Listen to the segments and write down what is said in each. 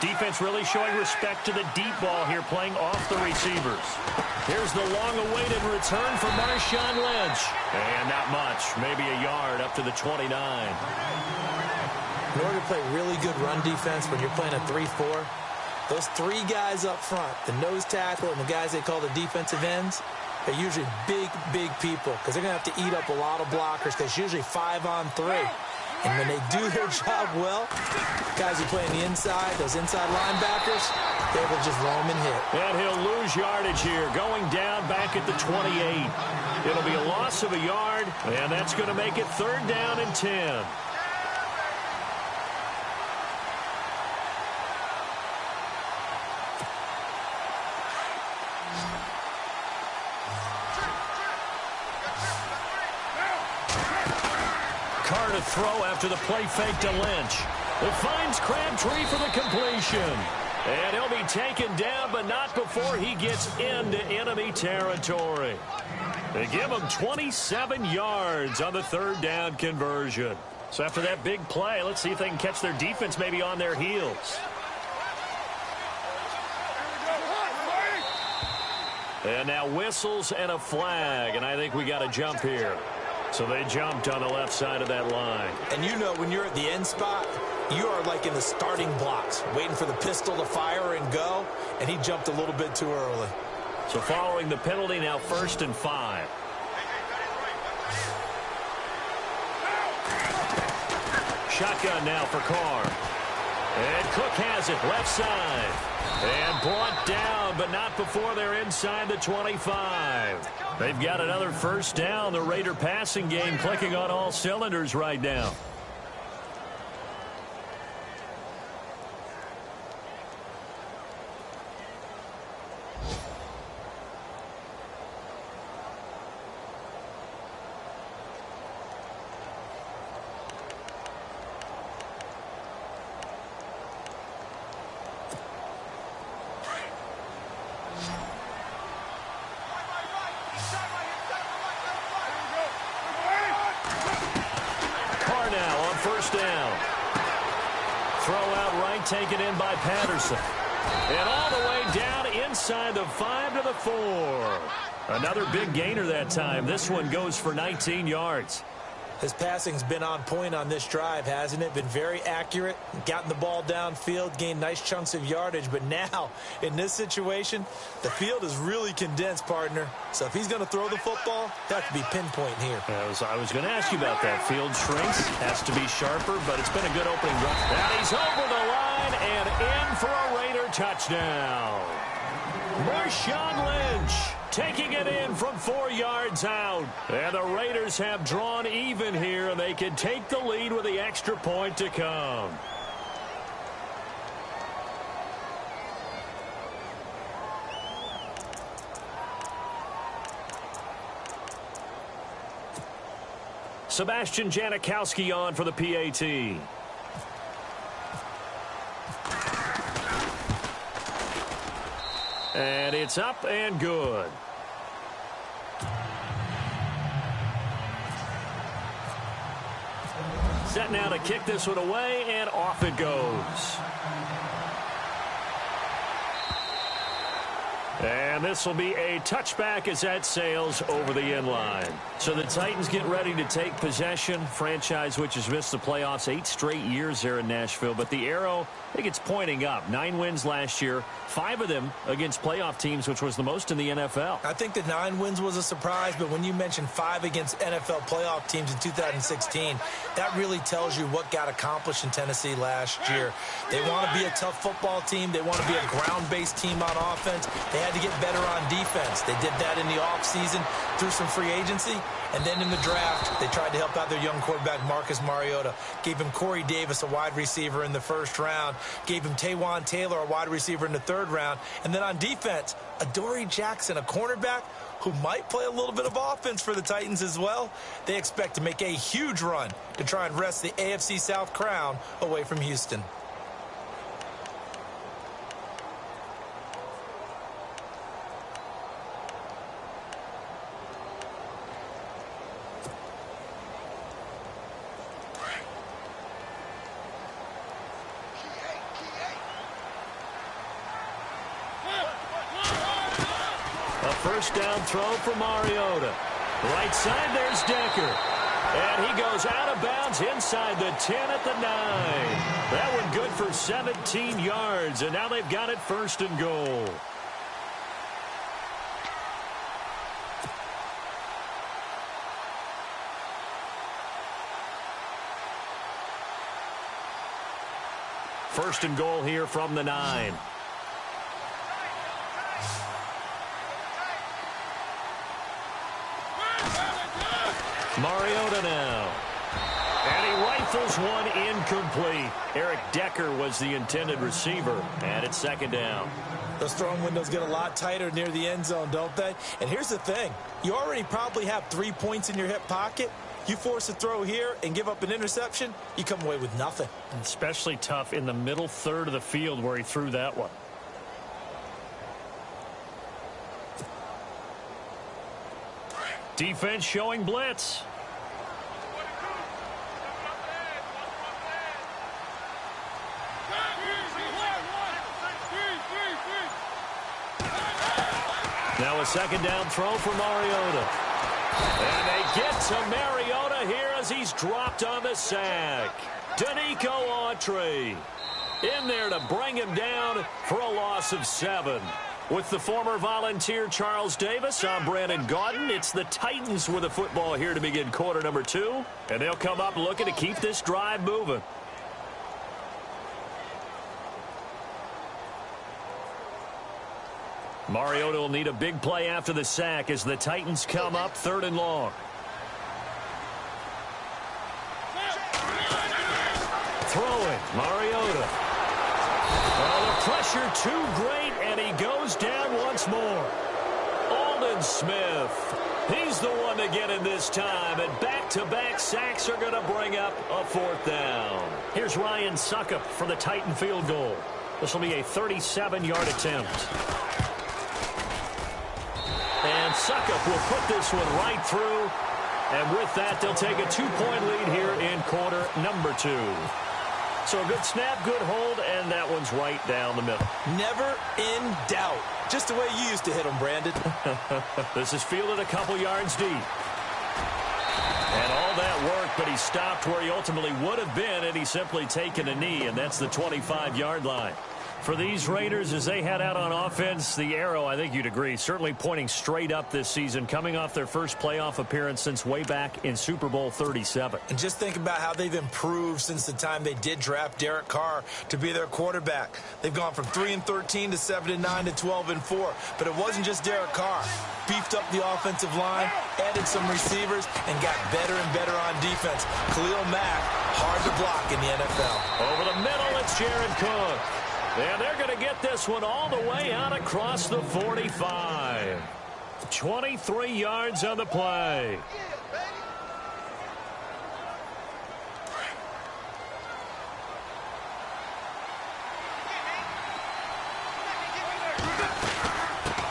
Defense really showing respect to the deep ball here, playing off the receivers. Here's the long-awaited return for Marshawn Lynch. And not much, maybe a yard up to the 29. In order to play really good run defense when you're playing a 3-4, those three guys up front, the nose tackle and the guys they call the defensive ends, they're usually big, big people because they're going to have to eat up a lot of blockers because it's usually 5-on-3. And when they do their job well, guys who play on the inside, those inside linebackers, they're able to just roam and hit. And he'll lose yardage here, going down back at the 28. It'll be a loss of a yard, and that's going to make it 3rd down and 10. To throw after the play fake to Lynch. It finds Crabtree for the completion. And he'll be taken down, but not before he gets into enemy territory. They give him 27 yards on the 3rd down conversion. So after that big play, let's see if they can catch their defense maybe on their heels. And now whistles and a flag, and I think we got a jump here. So they jumped on the left side of that line. And you know when you're at the end spot, you are like in the starting blocks, waiting for the pistol to fire and go, and he jumped a little bit too early. So following the penalty, now 1st and 5. Shotgun now for Carr. And Cook has it left side. And brought down, but not before they're inside the 25. They've got another 1st down. The Raider passing game clicking on all cylinders right now. Taken in by Patterson. And all the way down inside the 5 to the 4. Another big gainer that time. This one goes for 19 yards. His passing's been on point on this drive, hasn't it? Been very accurate, gotten the ball downfield, gained nice chunks of yardage. But now, in this situation, the field is really condensed, partner. So if he's going to throw the football, that could be pinpoint here. I was going to ask you about that. Field shrinks, has to be sharper, but it's been a good opening run. Now he's over the line and in for a Raider touchdown. Marshawn Lynch taking it in from 4 yards out. And the Raiders have drawn even here, and they can take the lead with the extra point to come. Sebastian Janikowski on for the PAT. And it's up and good. Set now to kick this one away, and off it goes. And this will be a touchback as that sails over the end line. So the Titans get ready to take possession. Franchise which has missed the playoffs 8 straight years there in Nashville. But the arrow, I think it's pointing up. 9 wins last year, 5 of them against playoff teams, which was the most in the NFL. I think the 9 wins was a surprise, but when you mention 5 against NFL playoff teams in 2016, that really tells you what got accomplished in Tennessee last year. They want to be a tough football team. They want to be a ground-based team on offense. They had to get better on defense. They did that in the offseason through some free agency. And then in the draft, they tried to help out their young quarterback, Marcus Mariota. Gave him Corey Davis, a wide receiver, in the 1st round. Gave him Taywan Taylor, a wide receiver, in the 3rd round. And then on defense, Adoree Jackson, a cornerback who might play a little bit of offense for the Titans as well. They expect to make a huge run to try and wrest the AFC South crown away from Houston. first down throw for Mariota. Right side, there's Decker. And he goes out of bounds inside the 10 at the 9. That one good for 17 yards, and now they've got it first and goal. First and goal here from the 9. Mariota now. And he rifles one incomplete. Eric Decker was the intended receiver, and it's second down. Those throwing windows get a lot tighter near the end zone, don't they? And here's the thing. You already probably have 3 points in your hip pocket. You force a throw here and give up an interception, you come away with nothing. Especially tough in the middle third of the field where he threw that one. Defense showing blitz. Now a second down throw for Mariota. And they get to Mariota here as he's dropped on the sack. Danico Autry in there to bring him down for a loss of 7. With the former Volunteer Charles Davis, I'm Brandon Gaudin. It's the Titans with the football here to begin quarter number 2. And they'll come up looking to keep this drive moving. Mariota will need a big play after the sack as the Titans come up 3rd and long. Throwing, Mariota. Oh, the pressure too great, and he goes down once more. Aldon Smith, he's the one to get in this time, and back-to-back sacks are going to bring up a 4th down. Here's Ryan Suckup for the Titan field goal. This will be a 37-yard attempt. And Suckup will put this one right through. And with that, they'll take a 2-point lead here in quarter number 2. So a good snap, good hold, and that one's right down the middle. Never in doubt. Just the way you used to hit them, Brandon. This is fielded a couple yards deep. And all that work, but he stopped where he ultimately would have been, and he's simply taken a knee, and that's the 25-yard line. For these Raiders, as they head out on offense, the arrow, I think you'd agree, certainly pointing straight up this season, coming off their first playoff appearance since way back in Super Bowl 37. And just think about how they've improved since the time they did draft Derek Carr to be their quarterback. They've gone from 3-13 to 7-9 to 12-4. But it wasn't just Derek Carr. Beefed up the offensive line, added some receivers, and got better and better on defense. Khalil Mack, hard to block in the NFL. Over the middle, it's Jared Cook. And they're going to get this one all the way out across the 45. 23 yards on the play.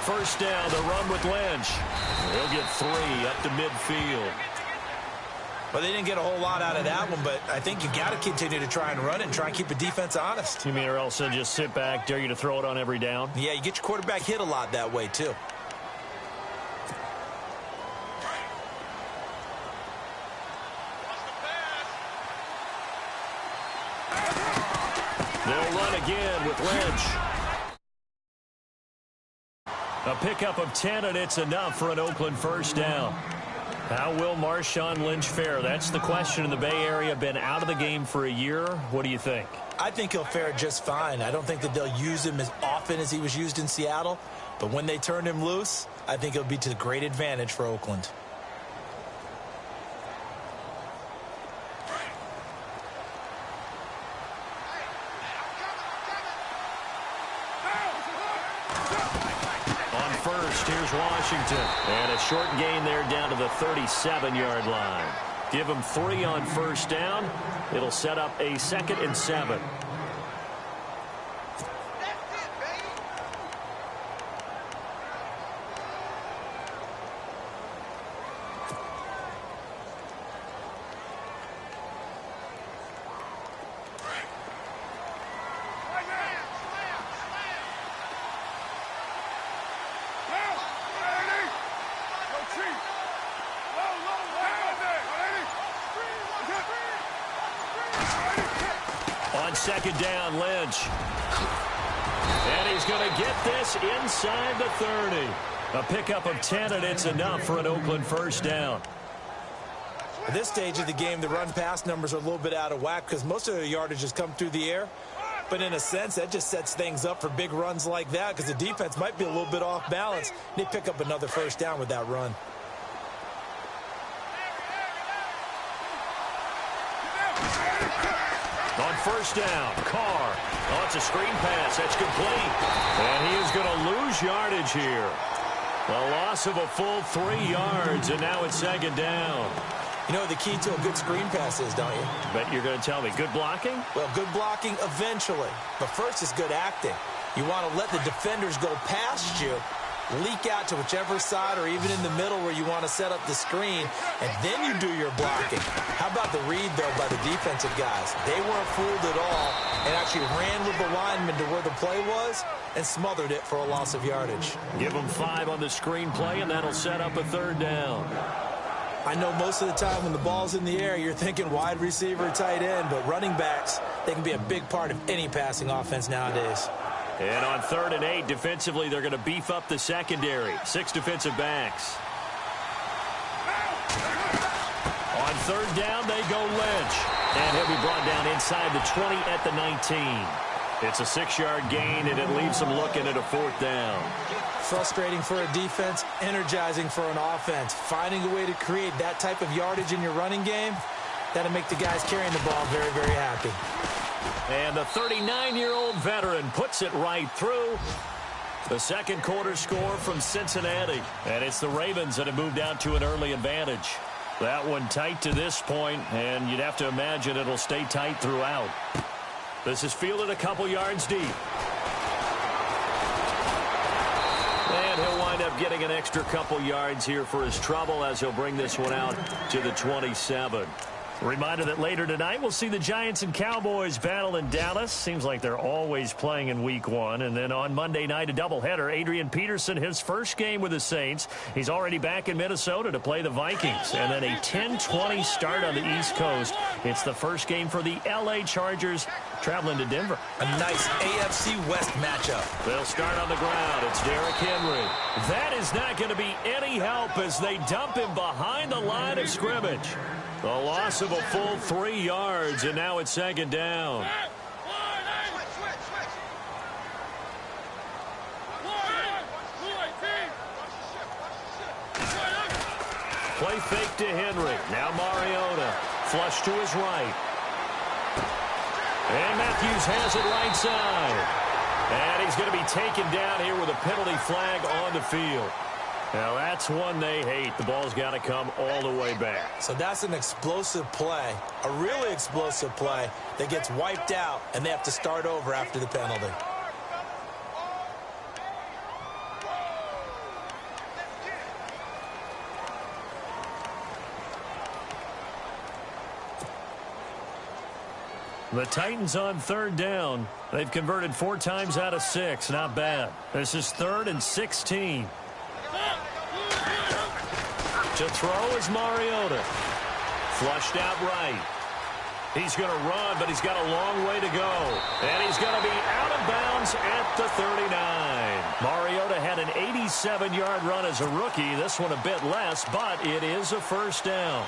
First down, the run with Lynch. He'll get 3 up to midfield. Well, they didn't get a whole lot out of that one, but I think you got to continue to try and run it and try and keep the defense honest. You mean or else they'll just sit back, dare you to throw it on every down? Yeah, you get your quarterback hit a lot that way, too. They'll run again with Lynch. A pickup of 10, and it's enough for an Oakland first down. How will Marshawn Lynch fare? That's the question in the Bay Area. Been out of the game for a year. What do you think? I think he'll fare just fine. I don't think that they'll use him as often as he was used in Seattle. But when they turn him loose, I think it'll be to great advantage for Oakland. Here's Washington. And a short gain there down to the 37-yard line. Give them 3 on first down. It'll set up a 2nd and 7. On second down, Lynch. And he's going to get this inside the 30. A pickup of 10, and it's enough for an Oakland first down. At this stage of the game, the run-pass numbers are a little bit out of whack because most of the yardage has come through the air. But in a sense, that just sets things up for big runs like that because the defense might be a little bit off balance. They pick up another first down with that run. On first down, Carr. Oh, it's a screen pass. That's complete. And he is going to lose yardage here. A loss of a full 3 yards, and now it's second down. You know what the key to a good screen pass is, don't you? Bet you're going to tell me. Good blocking? Well, good blocking eventually. But first is good acting. You want to let the defenders go past you, leak out to whichever side or even in the middle where you want to set up the screen, and then you do your blocking. How about the read, though, by the defensive guys? They weren't fooled at all and actually ran with the lineman to where the play was and smothered it for a loss of yardage. Give them 5 on the screen play, and that'll set up a third down. I know most of the time when the ball's in the air, you're thinking wide receiver, tight end, but running backs, they can be a big part of any passing offense nowadays. And on 3rd and 8, defensively, they're going to beef up the secondary. 6 defensive backs. On 3rd down, they go Lynch. And he'll be brought down inside the 20 at the 19. It's a 6-yard gain, and it leaves them looking at a 4th down. Frustrating for a defense, energizing for an offense. Finding a way to create that type of yardage in your running game, that'll make the guys carrying the ball very, very happy. And the 39-year-old veteran puts it right through. The second quarter score from Cincinnati. And it's the Ravens that have moved out to an early advantage. That one tight to this point, and you'd have to imagine it'll stay tight throughout. This is fielded a couple yards deep. And he'll wind up getting an extra couple yards here for his trouble as he'll bring this one out to the 27. Reminder that later tonight we'll see the Giants and Cowboys battle in Dallas. Seems like they're always playing in week 1. And then on Monday night, a doubleheader. Adrian Peterson, his first game with the Saints. He's already back in Minnesota to play the Vikings. And then a 10-20 start on the East Coast. It's the first game for the L.A. Chargers traveling to Denver. A nice AFC West matchup. They'll start on the ground. It's Derrick Henry. That is not going to be any help as they dump him behind the line of scrimmage. The loss of a full 3 yards, and now it's second down. Play fake to Henry. Now Mariota. Flush to his right. And Matthews has it right side. And he's going to be taken down here with a penalty flag on the field. Now, that's one they hate. The ball's got to come all the way back. So that's an explosive play, a really explosive play that gets wiped out, and they have to start over after the penalty. The Titans on 3rd down. They've converted 4 times out of 6. Not bad. This is 3rd and 16. To throw is Mariota. Flushed out right. He's going to run, but he's got a long way to go. And he's going to be out of bounds at the 39. Mariota had an 87-yard run as a rookie. This one a bit less, but it is a first down.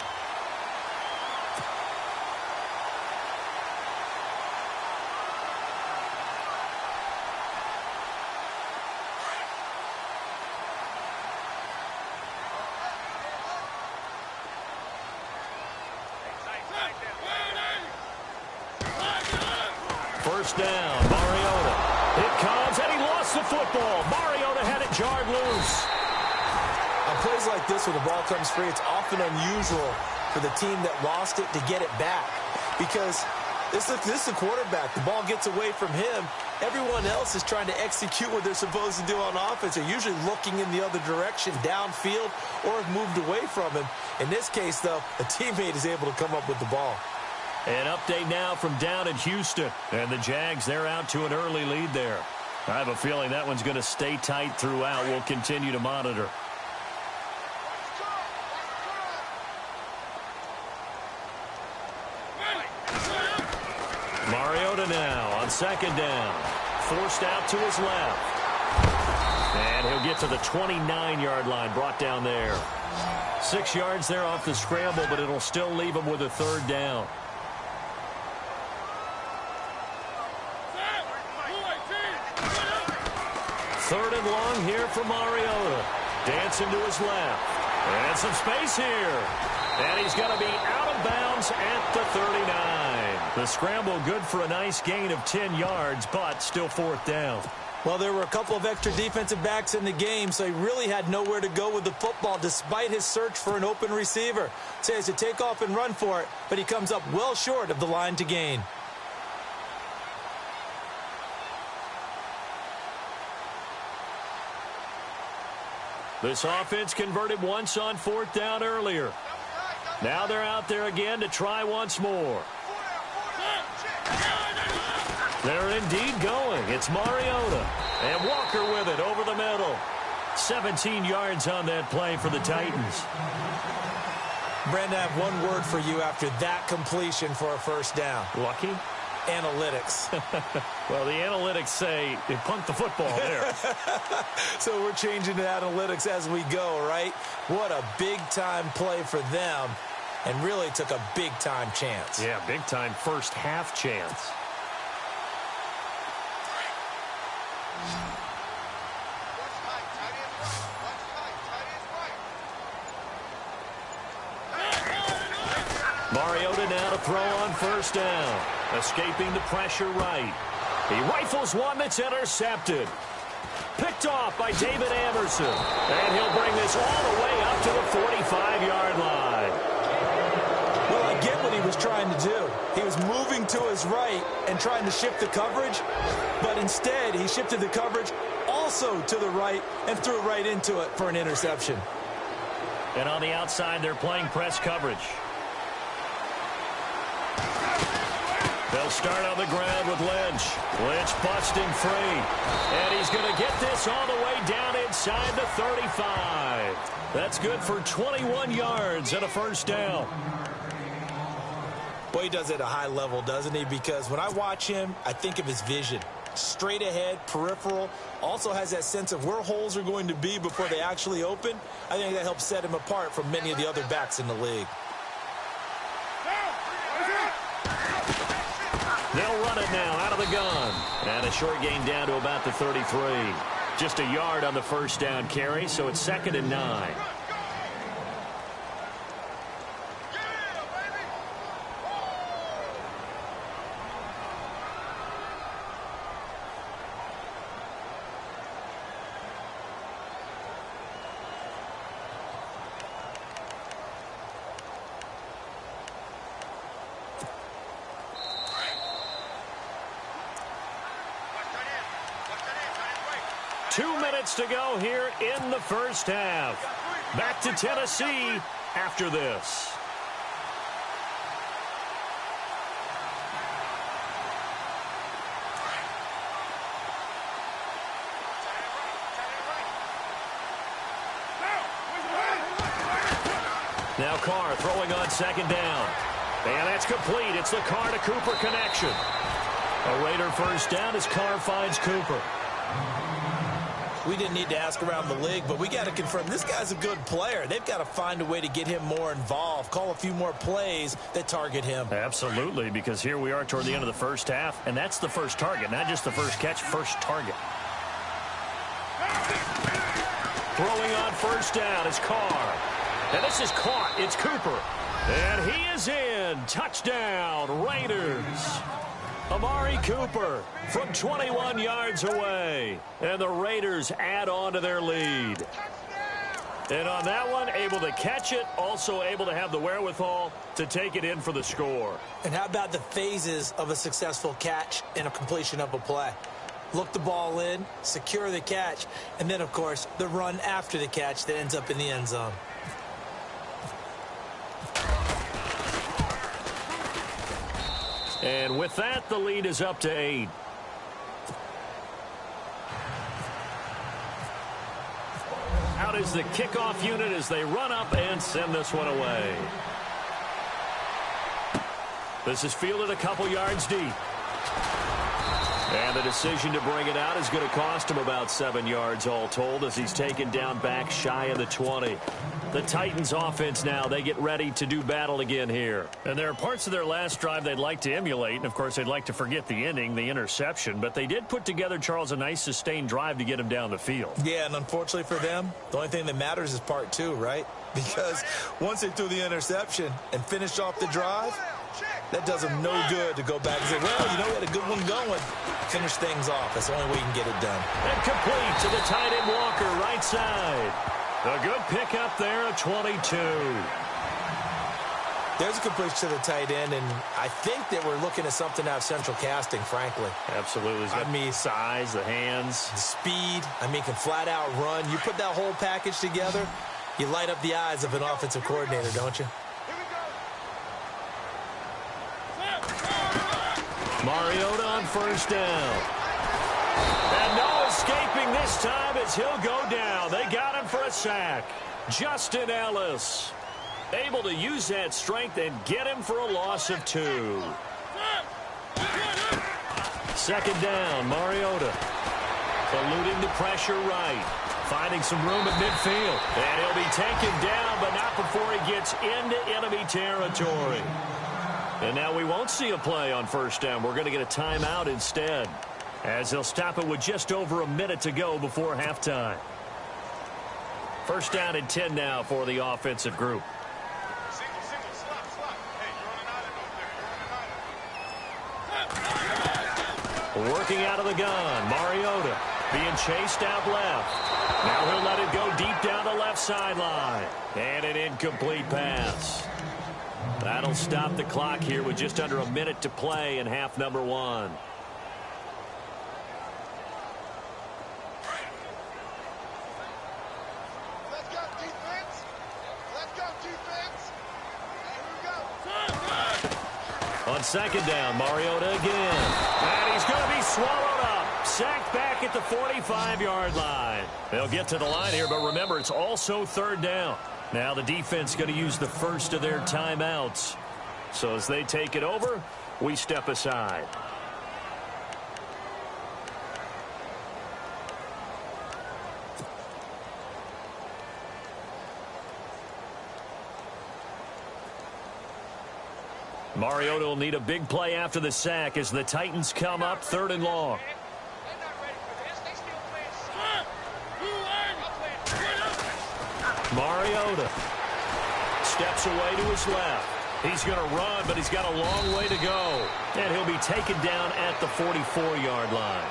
First down, Mariota. It comes, and he lost the football. Mariota had it jarred loose. On plays like this where the ball comes free, it's often unusual for the team that lost it to get it back. Because this is the quarterback. The ball gets away from him. Everyone else is trying to execute what they're supposed to do on offense. They're usually looking in the other direction, downfield, or have moved away from him. In this case, though, a teammate is able to come up with the ball. An update now from down in Houston. And the Jags, they're out to an early lead there. I have a feeling that one's going to stay tight throughout. We'll continue to monitor. Mariota now on second down. Forced out to his left. And he'll get to the 29-yard line, brought down there. 6 yards there off the scramble, but it'll still leave him with a third down. Third and long here for Mariota. Dancing to his left. And some space here. And he's going to be out of bounds at the 39. The scramble good for a nice gain of 10 yards, but still fourth down. Well, there were a couple of extra defensive backs in the game, so he really had nowhere to go with the football despite his search for an open receiver. So he has to take off and run for it, but he comes up well short of the line to gain. This offense converted once on fourth down earlier. Now they're out there again to try once more. They're indeed going. It's Mariota. And Walker with it over the middle. 17 yards on that play for the Titans. Brandon, I have one word for you after that completion for a first down. Lucky? Analytics. Well, the analytics say they punt the football there. So we're changing to analytics as we go, right? What a big-time play for them, and really took a big-time chance. Yeah, big-time first half chance. Mariota now to throw on first down. Escaping the pressure right. He rifles one that's intercepted. Picked off by David Amerson. And he'll bring this all the way up to the 45-yard line. Well, I get what he was trying to do. He was moving to his right and trying to shift the coverage. But instead, he shifted the coverage also to the right and threw right into it for an interception. And on the outside, they're playing press coverage. They'll start on the ground with Lynch. Lynch busting free. And he's going to get this all the way down inside the 35. That's good for 21 yards and a first down. Well, he does it at a high level, doesn't he? Because when I watch him, I think of his vision. Straight ahead, peripheral. Also has that sense of where holes are going to be before they actually open. I think that helps set him apart from many of the other backs in the league. They'll run it now out of the gun. And a short gain down to about the 33. Just a yard on the first down carry, so it's 2nd and 9. To go here in the first half. Back to Tennessee after this. Now Carr throwing on second down. And that's complete. It's the Carr to Cooper connection. A Raider first down as Carr finds Cooper. We didn't need to ask around the league, but we got to confirm this guy's a good player. They've got to find a way to get him more involved, call a few more plays that target him. Absolutely, because here we are toward the end of the first half, and that's the first target, not just the first catch, first target. Throwing on first down is Carr. And this is caught. It's Cooper. And he is in. Touchdown, Raiders. Amari Cooper from 21 yards away. And the Raiders add on to their lead. And on that one, able to catch it, also able to have the wherewithal to take it in for the score. And how about the phases of a successful catch and a completion of a play? Look the ball in, secure the catch, and then, of course, the run after the catch that ends up in the end zone. And with that, the lead is up to 8. Out is the kickoff unit as they run up and send this one away. This is fielded a couple yards deep. And the decision to bring it out is going to cost him about 7 yards all told as he's taken down back shy of the 20. The Titans offense now, they get ready to do battle again here. And there are parts of their last drive they'd like to emulate, and of course they'd like to forget the ending, the interception, but they did put together, Charles, a nice sustained drive to get him down the field. Yeah, and unfortunately for them, the only thing that matters is part two, right? Because once they threw the interception and finished off the drive, that does them no good to go back and say, well, you know, we had a good one going. Finish things off. That's the only way you can get it done. And complete to the tight end Walker, right side. A good pickup there at 22. There's a completion to the tight end, and I think that we're looking at something out of central casting, frankly. Absolutely. I mean, size, the hands. the speed. I mean, can flat out run. You put that whole package together, you light up the eyes of an offensive coordinator, don't you? Mariota on first down. And no escaping this time as he'll go down. They got him for a sack. Justin Ellis able to use that strength and get him for a loss of 2. Second down, Mariota. Eluding the pressure right. Finding some room at midfield. And he'll be taken down, but not before he gets into enemy territory. And now we won't see a play on first down. We're going to get a timeout instead, as they'll stop it with just over a minute to go before halftime. First down and 10 now for the offensive group. Working out of the gun, Mariota being chased out left. Now he'll let it go deep down the left sideline. And an incomplete pass. That'll stop the clock here with just under a minute to play in half number 1. Let's go, defense. Let's go, defense. Here we go. On second down, Mariota again. And he's going to be swallowed up. Sacked back at the 45-yard line. They'll get to the line here, but remember, it's also third down. Now the defense going to use the first of their timeouts. So as they take it over, we step aside. Mariota will need a big play after the sack as the Titans come up 3rd and long. Mariota steps away to his left. He's going to run, but he's got a long way to go. And he'll be taken down at the 44-yard line.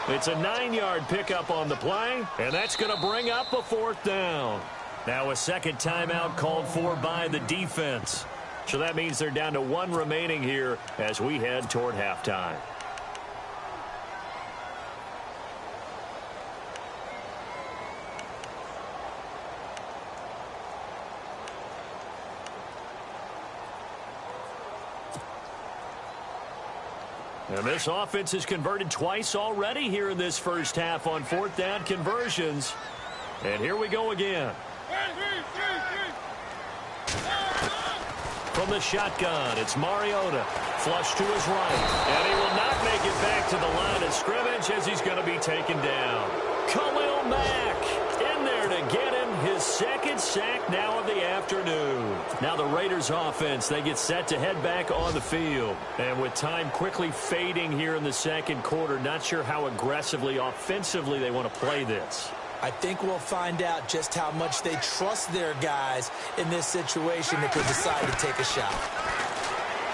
It's a 9-yard pickup on the play, and that's going to bring up a 4th down. Now a second timeout called for by the defense. So that means they're down to 1 remaining here as we head toward halftime. And this offense has converted twice already here in this first half on 4th down conversions. And here we go again. From the shotgun, it's Mariota. Flush to his right. And he will not make it back to the line of scrimmage as he's going to be taken down. Khalil Mack in there to get him his second sack now of the afternoon. Now the Raiders offense, they get set to head back on the field. And with time quickly fading here in the second quarter, not sure how aggressively, offensively they want to play this. I think we'll find out just how much they trust their guys in this situation if they decide to take a shot.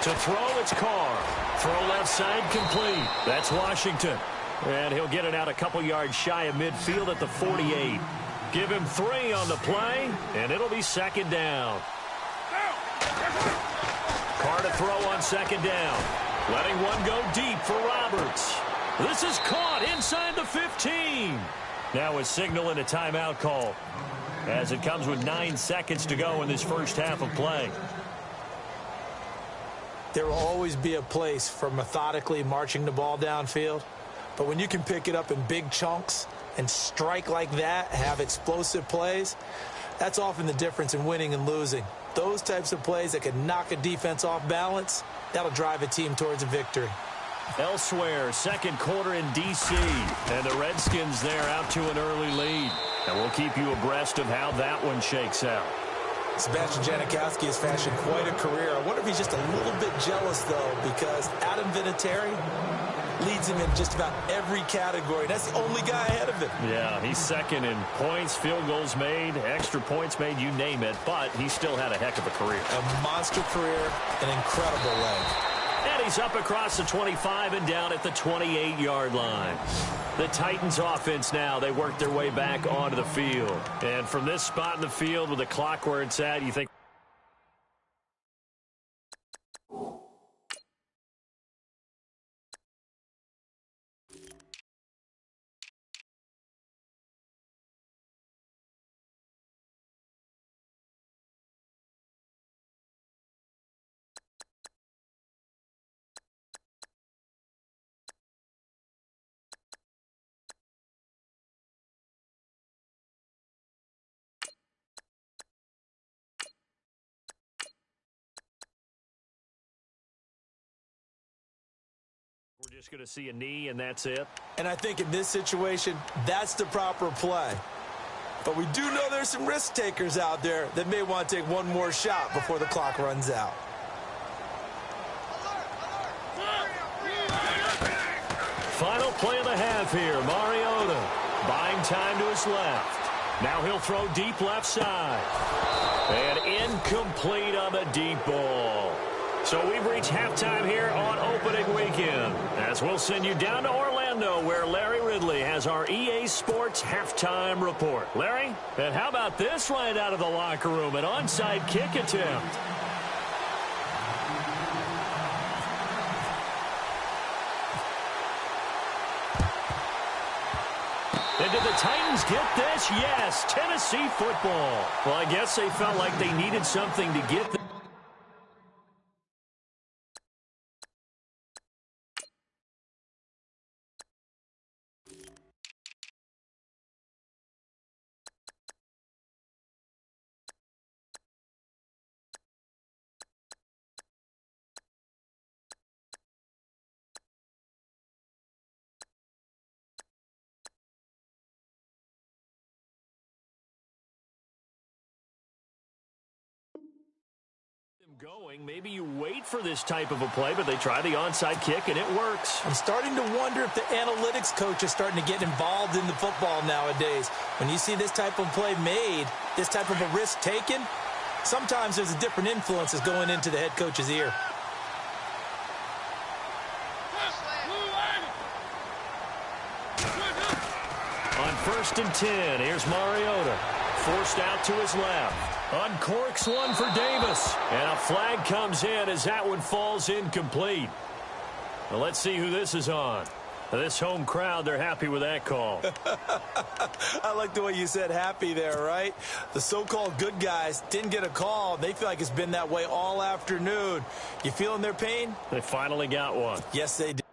To throw, it's Carr. Throw left side complete. That's Washington. And he'll get it out a couple yards shy of midfield at the 48. Give him 3 on the play, and it'll be second down. Carr to throw on second down. Letting one go deep for Roberts. This is caught inside the 15. Now a signal and a timeout call as it comes with 9 seconds to go in this first half of play. There will always be a place for methodically marching the ball downfield. But when you can pick it up in big chunks and strike like that, have explosive plays, that's often the difference in winning and losing. Those types of plays that can knock a defense off balance, that'll drive a team towards a victory. Elsewhere, second quarter in D.C. And the Redskins there out to an early lead. And we'll keep you abreast of how that one shakes out. Sebastian Janikowski has fashioned quite a career. I wonder if he's just a little bit jealous, though, because Adam Vinatieri leads him in just about every category. That's the only guy ahead of him. Yeah, he's second in points, field goals made, extra points made, you name it. But he still had a heck of a career. A monster career, an incredible leg. And he's up across the 25 and down at the 28-yard line. The Titans offense now, they work their way back onto the field. And from this spot in the field with the clock where it's at, you think we're just going to see a knee and that's it? And I think in this situation, that's the proper play. But we do know there's some risk takers out there that may want to take one more shot before the clock runs out. Final play of the half here. Mariota buying time to his left. Now he'll throw deep left side. And incomplete on the deep ball. So we've reached halftime here on opening weekend. As we'll send you down to Orlando where Larry Ridley has our EA Sports halftime report. Larry, and how about this right out of the locker room? An onside kick attempt. And did the Titans get this? Yes, Tennessee football. Well, I guess they felt like they needed something to get going. Maybe you wait for this type of a play, but they try the onside kick, and it works. I'm starting to wonder if the analytics coach is starting to get involved in the football nowadays. When you see this type of play made, this type of a risk taken, sometimes there's a different influence that's going into the head coach's ear. On 1st and 10, here's Mariota. Forced out to his left. Uncorks one for Davis. And a flag comes in as that one falls incomplete. Well, let's see who this is on. This home crowd, they're happy with that call. I like the way you said happy there, right? The so-called good guys didn't get a call. They feel like it's been that way all afternoon. You feeling their pain? They finally got one. Yes, they did.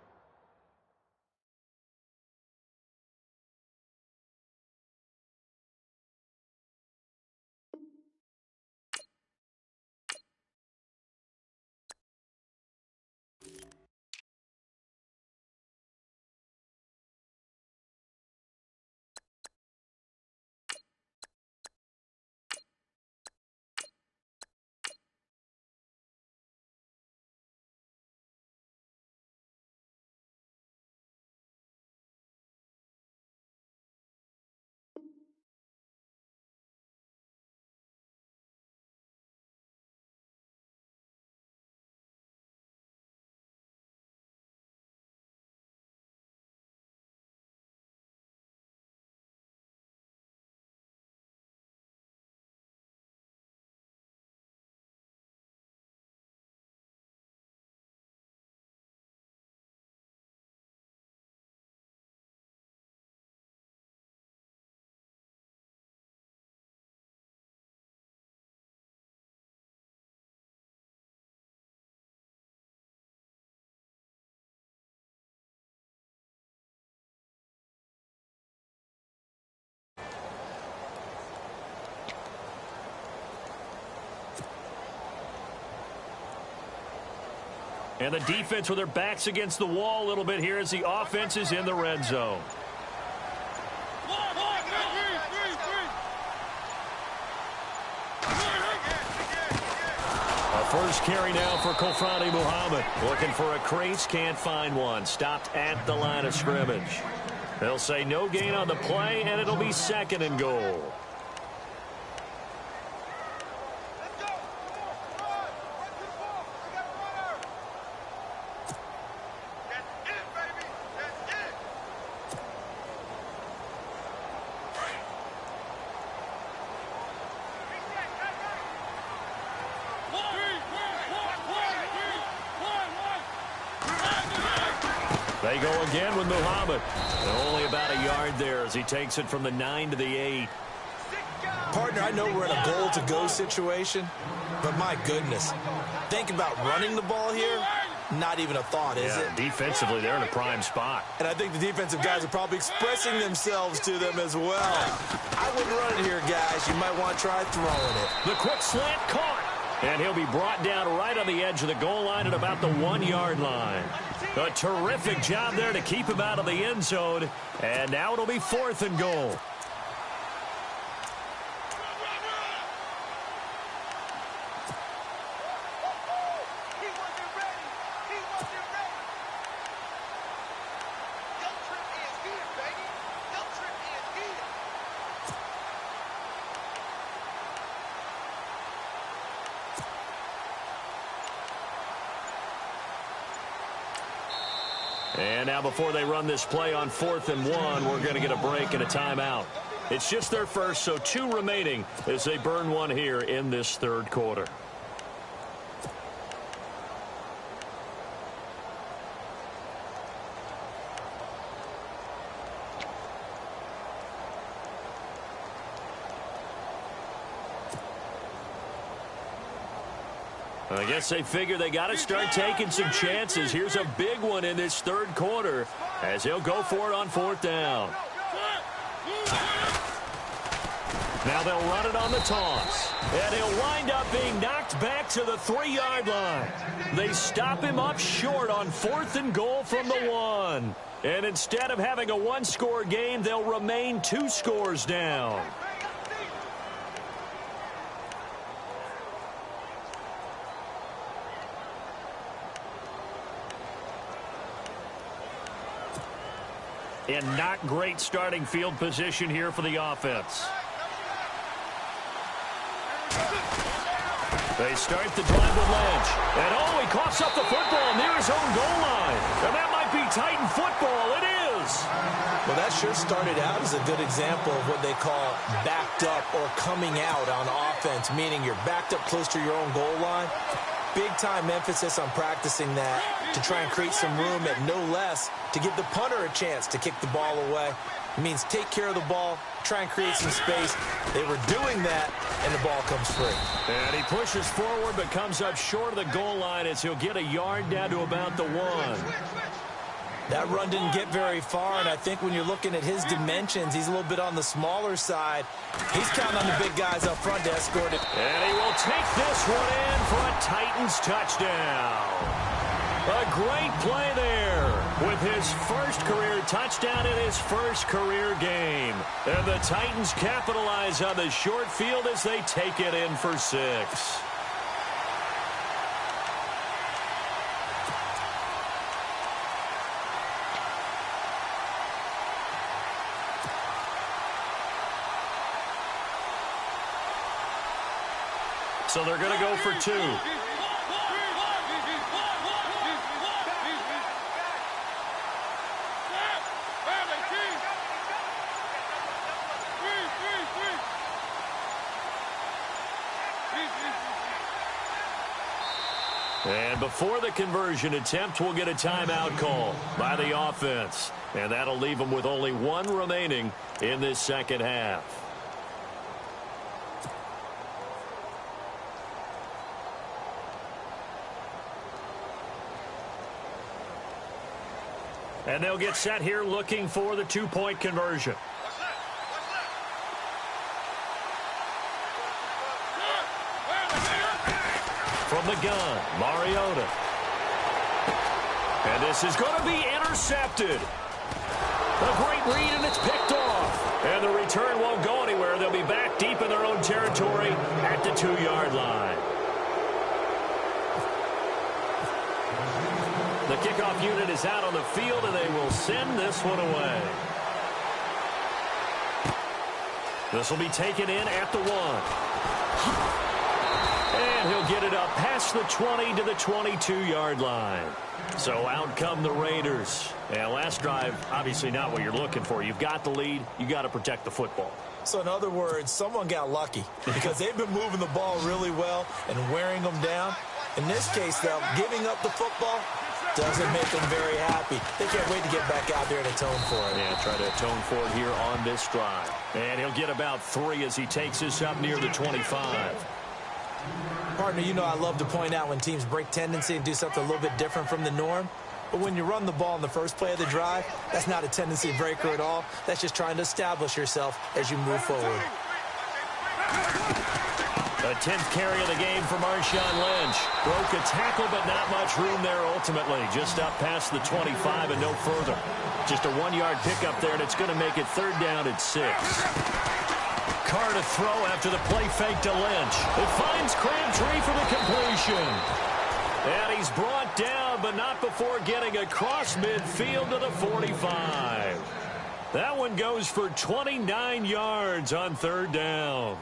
And the defense with their backs against the wall a little bit here as the offense is in the red zone. A first carry now for Kofrani Muhammad. Looking for a crease, can't find one. Stopped at the line of scrimmage. They'll say no gain on the play, and it'll be 2nd and goal. They go again with Muhammad. Only about a yard there as he takes it from the 9 to the 8. Partner, I know we're in a goal-to-go situation, but my goodness. Think about running the ball here. Not even a thought, is it? Defensively, they're in a prime spot. And I think the defensive guys are probably expressing themselves to them as well. I wouldn't run it here, guys. You might want to try throwing it. The quick slant caught. And he'll be brought down right on the edge of the goal line at about the 1-yard line. A terrific job there to keep him out of the end zone. And now it'll be 4th and goal. And now before they run this play on 4th and 1, we're going to get a break and a timeout. It's just their first, so 2 remaining as they burn one here in this 3rd quarter. I guess they figure they got to start taking some chances. Here's a big one in this 3rd quarter as he'll go for it on 4th down. Now they'll run it on the toss. And he'll wind up being knocked back to the 3-yard line. They stop him up short on 4th and goal from the 1. And instead of having a 1-score game, they'll remain 2 scores down. And not great starting field position here for the offense. They start the drive with Lynch. And oh, he coughs up the football near his own goal line. And that might be Titan football. It is. Well, that sure started out as a good example of what they call backed up or coming out on offense, meaning you're backed up close to your own goal line. Big-time emphasis on practicing that to try and create some room at no less to give the punter a chance to kick the ball away. It means take care of the ball, try and create some space. They were doing that, and the ball comes free. And he pushes forward but comes up short of the goal line as he'll get a yard down to about the 1. That run didn't get very far, and I think when you're looking at his dimensions, he's a little bit on the smaller side. He's counting on the big guys up front to escort it. And he will take this one in for a Titans touchdown. A great play there with his first career touchdown in his first career game. And the Titans capitalize on the short field as they take it in for 6. So they're going to go for 2. And before the conversion attempt, we'll get a timeout call by the offense. And that'll leave them with only 1 remaining in this 2nd half. And they'll get set here looking for the 2-point conversion. From the gun, Mariota. And this is going to be intercepted. A great read, and it's picked off. And the return won't go anywhere. They'll be back deep in their own territory at the 2-yard line. The kickoff unit is out on the field, and they will send this one away. This will be taken in at the 1. And he'll get it up past the 20 to the 22-yard line. So out come the Raiders. And last drive, obviously not what you're looking for. You've got the lead. You got to protect the football. So in other words, someone got lucky because they've been moving the ball really well and wearing them down. In this case, though, giving up the football doesn't make them very happy. They can't wait to get back out there and atone for it. Yeah, try to atone for it here on this drive. And he'll get about 3 as he takes this up near the 25. Partner, you know I love to point out when teams break tendency and do something a little bit different from the norm. But when you run the ball in the first play of the drive, that's not a tendency breaker at all. That's just trying to establish yourself as you move forward. The 10th carry of the game for Marshawn Lynch. Broke a tackle, but not much room there ultimately. Just up past the 25 and no further. Just a 1-yard pickup there, and it's going to make it 3rd down at 6. Carr to throw after the play fake to Lynch. It finds Crabtree for the completion. And he's brought down, but not before getting across midfield to the 45. That one goes for 29 yards on 3rd down.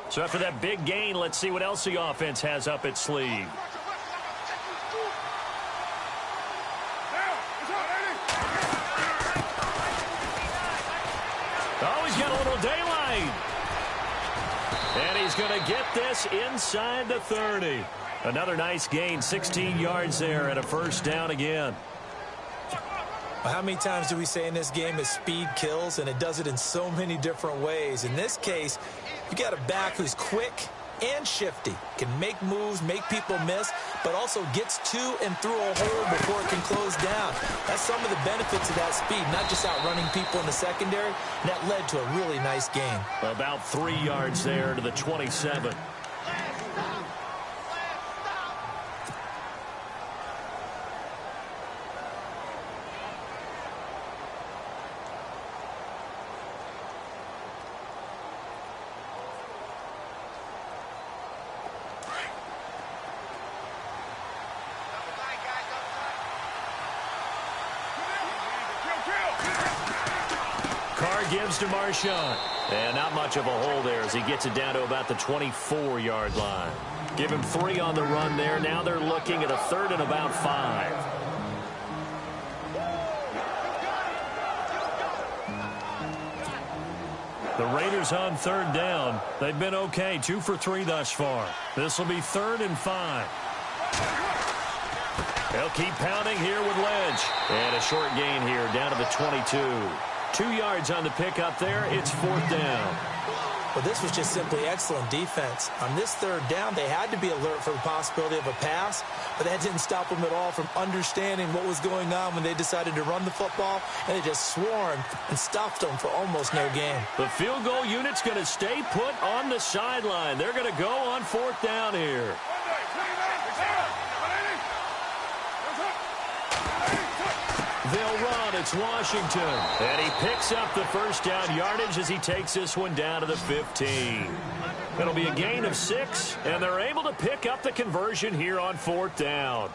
So after that big gain, let's see what else the offense has up its sleeve. Oh, he's got a little daylight. And he's going to get this inside the 30. Another nice gain, 16 yards there and a 1st down again. Well, how many times do we say in this game that speed kills, and it does it in so many different ways. In this case, you got a back who's quick and shifty, can make moves, make people miss, but also gets to and through a hole before it can close down. That's some of the benefits of that speed, not just outrunning people in the secondary. And that led to a really nice gain. About 3 yards there to the 27. Gives to Marshawn. And not much of a hole there as he gets it down to about the 24-yard line. Give him 3 on the run there. Now they're looking at a 3rd and about 5. The Raiders on 3rd down. They've been okay, 2 for 3 thus far. This will be 3rd and 5. They'll keep pounding here with Lynch. And a short gain here down to the 22. 2 yards on the pickup there. It's 4th down. Well, this was just simply excellent defense. On this 3rd down, they had to be alert for the possibility of a pass, but that didn't stop them at all from understanding what was going on when they decided to run the football, and they just swarmed and stopped them for almost no gain. The field goal unit's going to stay put on the sideline. They're going to go on 4th down here. They'll run. It's Washington. And he picks up the 1st down yardage as he takes this one down to the 15. It'll be a gain of 6, and they're able to pick up the conversion here on 4th down.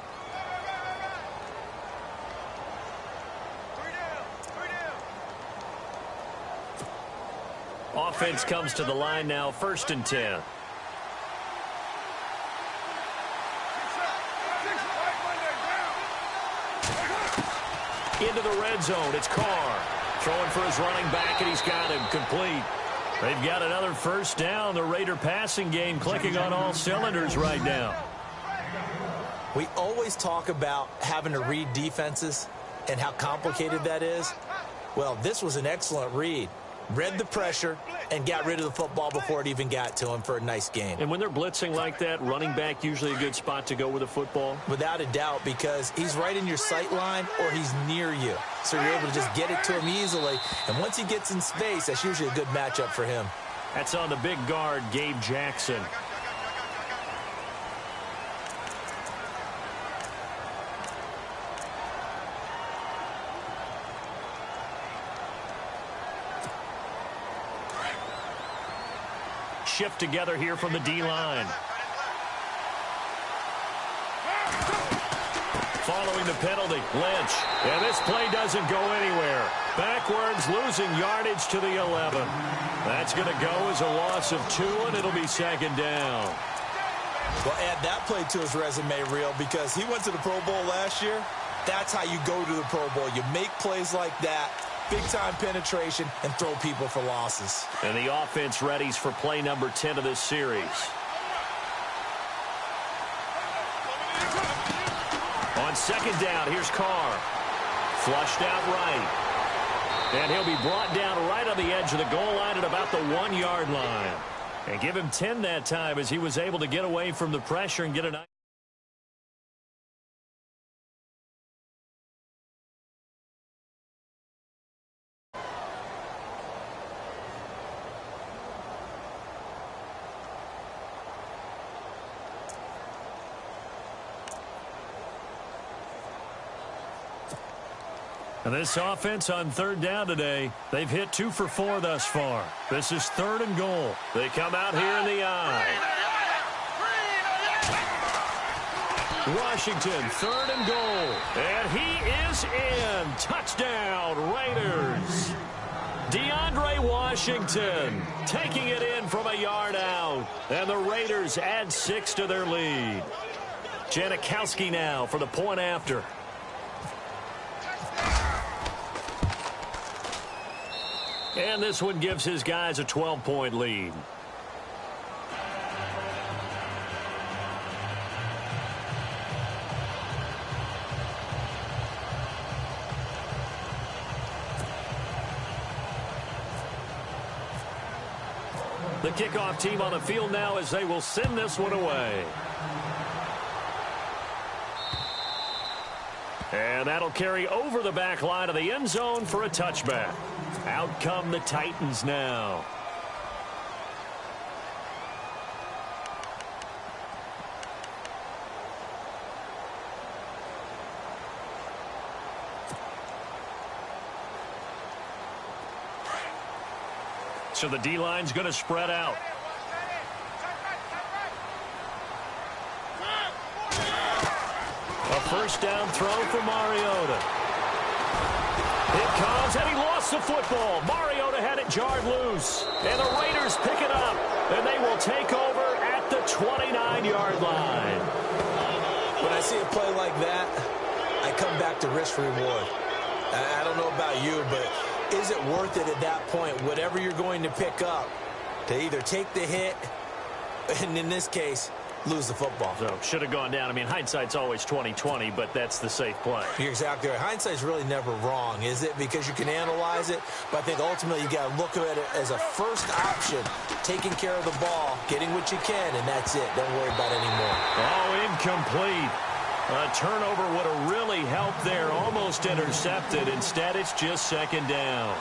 Offense comes to the line now, 1st and 10. Into the red zone. It's Carr. Throwing for his running back, and he's got him complete. They've got another 1st down. The Raider passing game clicking on all cylinders right now. We always talk about having to read defenses and how complicated that is. Well, this was an excellent read. Read the pressure and got rid of the football before it even got to him for a nice gain. And when they're blitzing like that, running back usually a good spot to go with a football? Without a doubt, because he's right in your sight line or he's near you. So you're able to just get it to him easily. And once he gets in space, that's usually a good matchup for him. That's on the big guard, Gabe Jackson. shift together here from the D-line. Following the penalty, Lynch. And this play doesn't go anywhere. Backwards, losing yardage to the 11. That's going to go as a loss of 2, and it'll be second down. Well, add that play to his resume, Real, because he went to the Pro Bowl last year. That's how you go to the Pro Bowl. You make plays like that, big-time penetration, and throw people for losses. And the offense readies for play number 10 of this series. On second down, here's Carr. Flushed out right. And he'll be brought down right on the edge of the goal line at about the 1-yard line. And give him 10 that time as he was able to get away from the pressure and get a nice. And this offense on third down today, they've hit 2 for 4 thus far. This is 3rd and goal. They come out here in the I. Washington, 3rd and goal. And he is in. Touchdown, Raiders. DeAndre Washington taking it in from a yard out. And the Raiders add 6 to their lead. Janikowski now for the point after. And this one gives his guys a 12-point lead. The kickoff team on the field now as they will send this one away. And that'll carry over the back line of the end zone for a touchback. Out come the Titans now. So the D-line's going to spread out. A first down throw for Mariota. It comes, and he lost the football. Mariota had it jarred loose. And the Raiders pick it up, and they will take over at the 29-yard line. When I see a play like that, I come back to risk-reward. I don't know about you, but is it worth it at that point, whatever you're going to pick up, to either take the hit, and in this case, lose the football? So, should have gone down. I mean, hindsight's always 20/20, but that's the safe play. You're exactly right. Hindsight's really never wrong, is it? Because you can analyze it, but I think ultimately you got to look at it as a first option, taking care of the ball, getting what you can, and that's it. Don't worry about it anymore. Oh, incomplete. A turnover would have really helped there. Almost intercepted. Instead, it's just second down.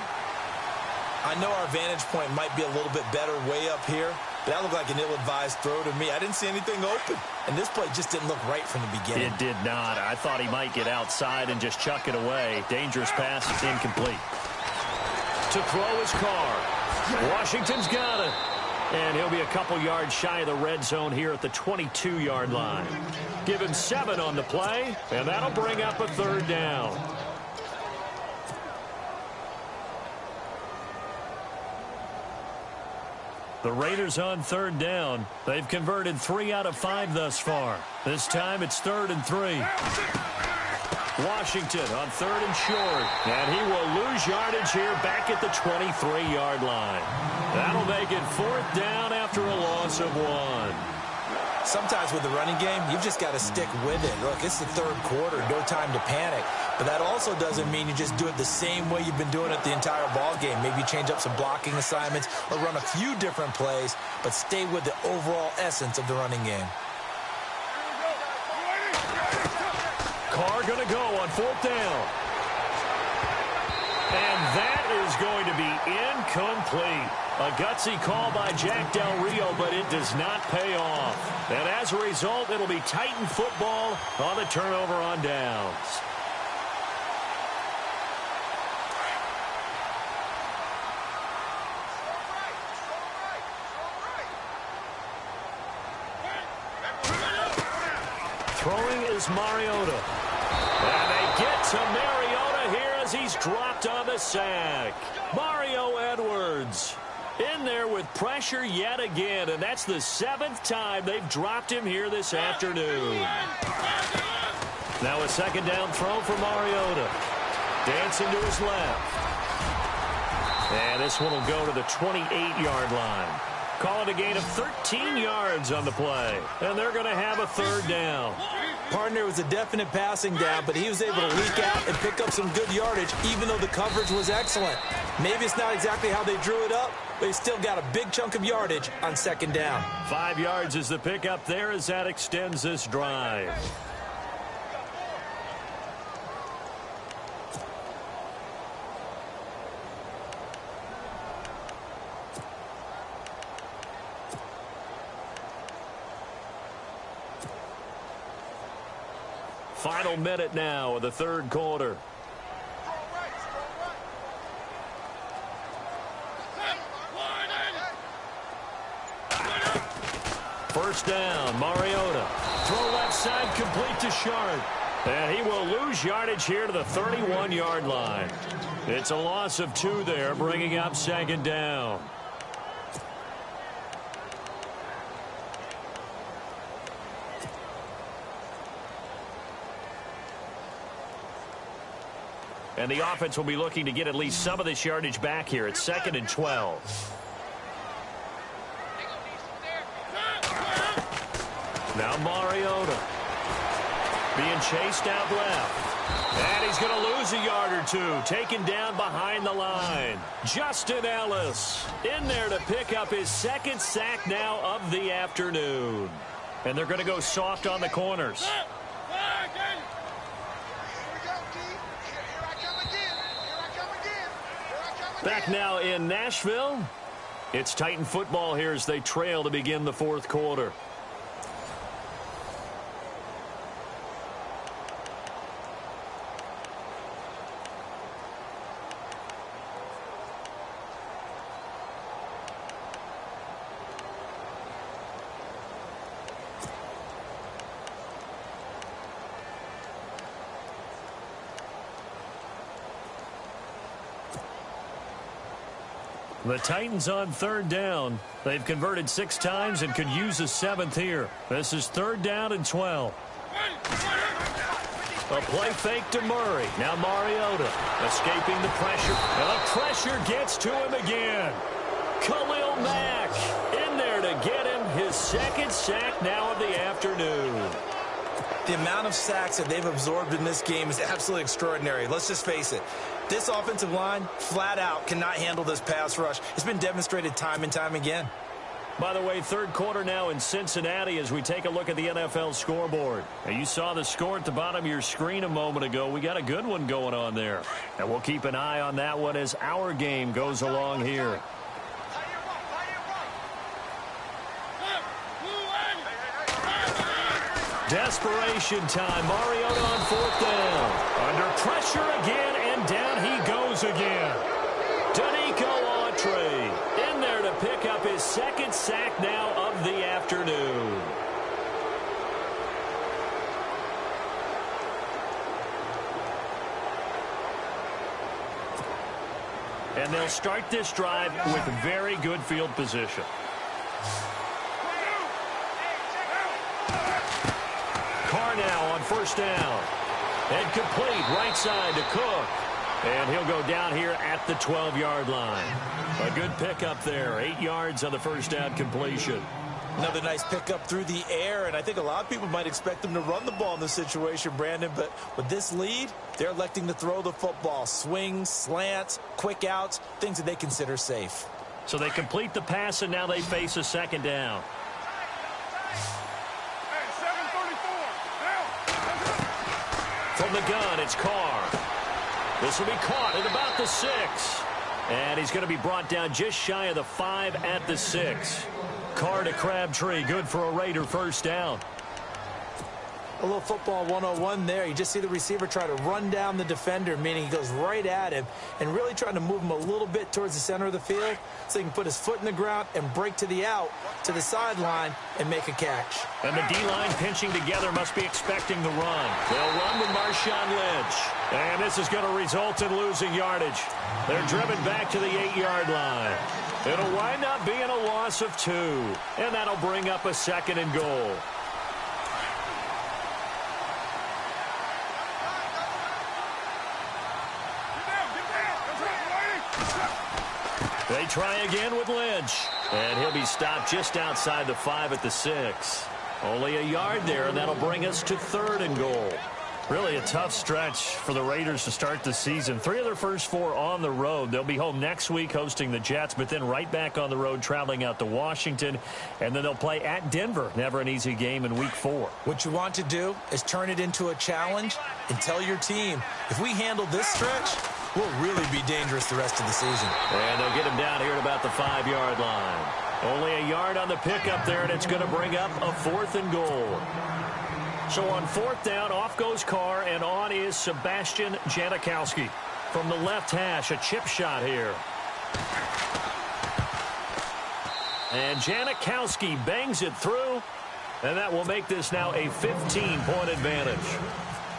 I know our vantage point might be a little bit better way up here, but that looked like an ill-advised throw to me. I didn't see anything open, and this play just didn't look right from the beginning. It did not. I thought he might get outside and just chuck it away. Dangerous pass. It's incomplete. To throw his Carr. Washington's got it. And he'll be a couple yards shy of the red zone here at the 22-yard line. Give him 7 on the play, and that'll bring up a third down. The Raiders on third down. They've converted 3 out of 5 thus far. This time it's 3rd and 3. Washington on 3rd and short. And he will lose yardage here back at the 23-yard line. That'll make it 4th down after a loss of 1. Sometimes with the running game, you've just got to stick with it. Look, it's the third quarter, no time to panic. But that also doesn't mean you just do it the same way you've been doing it the entire ball game. Maybe change up some blocking assignments or run a few different plays, but stay with the overall essence of the running game. Carr going to go on 4th down. And that is going to be incomplete. A gutsy call by Jack Del Rio, but it does not pay off. And as a result, it'll be Titan football on the turnover on downs. Throwing is Mariota. And they get to Mariota here as he's dropped on the sack. Mario Edwards in there with pressure yet again, and that's the 7th time they've dropped him here this afternoon. Now a second down throw for Mariota. Dancing to his left. And this one will go to the 28-yard line. Call it a gain of 13 yards on the play. And they're going to have a third down. Partner, was a definite passing down, but he was able to leak out and pick up some good yardage, even though the coverage was excellent. Maybe it's not exactly how they drew it up, but he still got a big chunk of yardage on second down. 5 yards is the pickup there as that extends this drive. Final minute now of the third quarter. First down, Mariota. Throw left side, complete to Sharp. And he will lose yardage here to the 31-yard line. It's a loss of 2 there, bringing up second down. And the offense will be looking to get at least some of this yardage back here. It's 2nd and 12. Now Mariota being chased out left. And he's going to lose a yard or 2. Taken down behind the line. Justin Ellis in there to pick up his 2nd sack now of the afternoon. And they're going to go soft on the corners. Back now in Nashville. It's Titan football here as they trail to begin the fourth quarter. The Titans on third down. They've converted 6 times and could use a 7th here. This is 3rd down and 12. A play fake to Murray. Now Mariota escaping the pressure. And the pressure gets to him again. Khalil Mack in there to get him his 2nd sack now of the afternoon. The amount of sacks that they've absorbed in this game is absolutely extraordinary. Let's just face it. This offensive line, flat out, cannot handle this pass rush. It's been demonstrated time and time again. By the way, third quarter now in Cincinnati as we take a look at the NFL scoreboard. Now, you saw the score at the bottom of your screen a moment ago. We got a good one going on there. And we'll keep an eye on that one as our game goes along here. Desperation time. Mariota on 4th down. Under pressure again, and down he goes again. Danico Autry in there to pick up his 2nd sack now of the afternoon. And they'll start this drive with very good field position. Carr now on 1st down. And complete right side to Cook. And he'll go down here at the 12-yard line. A good pickup there. 8 yards on the 1st down completion. Another nice pickup through the air, and I think a lot of people might expect them to run the ball in this situation, Brandon, but with this lead, they're electing to throw the football. Swings, slants, quick outs, things that they consider safe. So they complete the pass, and now they face a 2nd down. From the gun, it's Carr. This will be caught at about the 6. And he's going to be brought down just shy of the 5 at the 6. Carr to Crabtree, good for a Raider 1st down. A little football 101 there. You just see the receiver try to run down the defender, meaning he goes right at him and really trying to move him a little bit towards the center of the field so he can put his foot in the ground and break to the out, to the sideline, and make a catch. And the D-line pinching together must be expecting the run. They'll run with Marshawn Lynch. And this is going to result in losing yardage. They're driven back to the 8-yard line. It'll wind up being a loss of 2. And that'll bring up a 2nd and goal. They try again with Lynch. And he'll be stopped just outside the 5 at the 6. Only a yard there, and that'll bring us to 3rd and goal. Really a tough stretch for the Raiders to start the season. 3 of their first 4 on the road. They'll be home next week hosting the Jets, but then right back on the road traveling out to Washington. And then they'll play at Denver. Never an easy game in week 4. What you want to do is turn it into a challenge and tell your team, if we handle this stretch, we'll really be dangerous the rest of the season. And they'll get him down here at about the 5-yard line. Only a yard on the pickup there, and it's going to bring up a 4th and goal. So on 4th down, off goes Carr, and on is Sebastian Janikowski. From the left hash, a chip shot here. And Janikowski bangs it through, and that will make this now a 15-point advantage.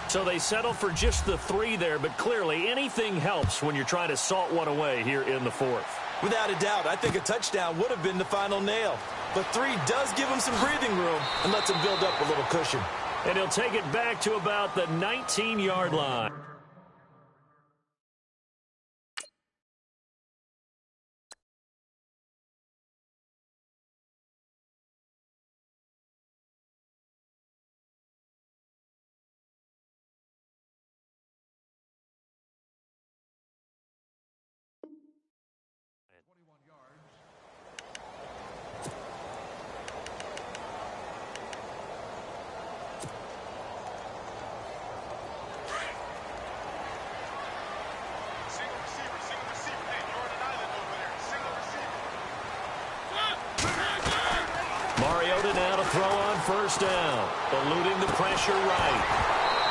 So they settle for just the 3 there, but clearly anything helps when you're trying to salt one away here in the 4th. Without a doubt, I think a touchdown would have been the final nail. But 3 does give him some breathing room and lets him build up a little cushion. And he'll take it back to about the 19-yard line. Mariota now to throw on 1st down. Eluding the pressure right.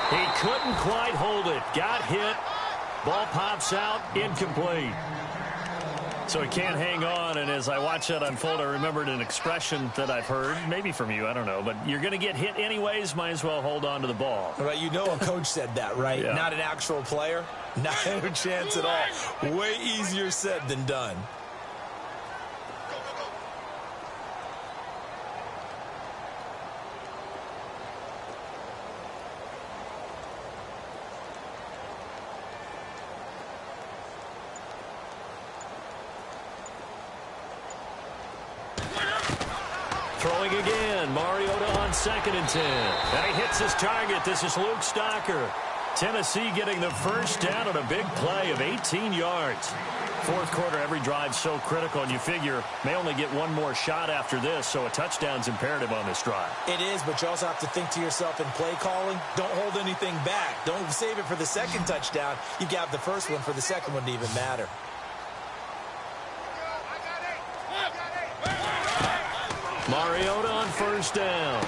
He couldn't quite hold it. Got hit. Ball pops out. Incomplete. So he can't hang on, and as I watch that unfold, I remembered an expression that I've heard, maybe from you, I don't know, but you're going to get hit anyways, might as well hold on to the ball. Right, you know a coach said that, right? Yeah. Not an actual player. Not a chance at all. Way easier said than done. Throwing again, Mariota on 2nd and 10. And he hits his target. This is Luke Stocker. Tennessee getting the 1st down on a big play of 18 yards. 4th quarter, every drive so critical, and you figure may only get one more shot after this, so a touchdown's imperative on this drive. It is, but you also have to think to yourself in play calling, don't hold anything back. Don't save it for the 2nd touchdown. You got the 1st one for the 2nd one to even matter. Mariota on 1st down.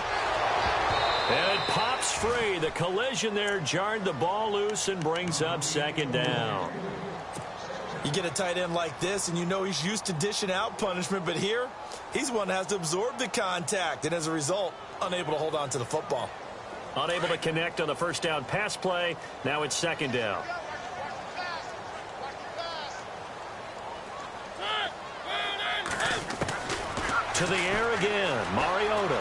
And it pops free. The collision there jarred the ball loose and brings up 2nd down. You get a tight end like this, and you know he's used to dishing out punishment, but here, he's one that has to absorb the contact, and as a result, unable to hold on to the football. Unable to connect on the 1st down pass play. Now it's 2nd down. To the air again, Mariota.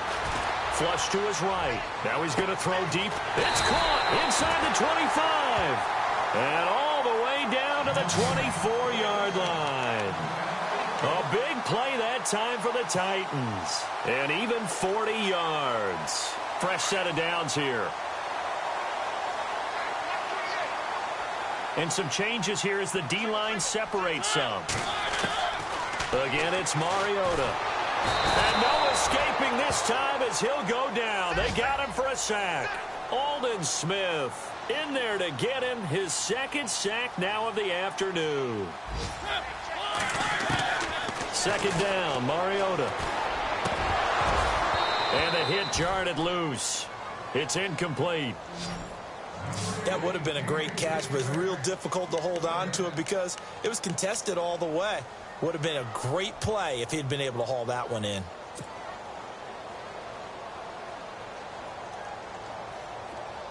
Flush to his right. Now he's going to throw deep. It's caught inside the 25. And all the way down to the 24-yard line. A big play that time for the Titans. And even 40 yards. Fresh set of downs here. And some changes here as the D-line separates some. Again, it's Mariota. And no escaping this time as he'll go down. They got him for a sack. Aldon Smith in there to get him his 2nd sack now of the afternoon. 2nd down, Mariota. And the hit jarred it loose. It's incomplete. That would have been a great catch, but it's real difficult to hold on to it because it was contested all the way. Would have been a great play if he'd been able to haul that one in.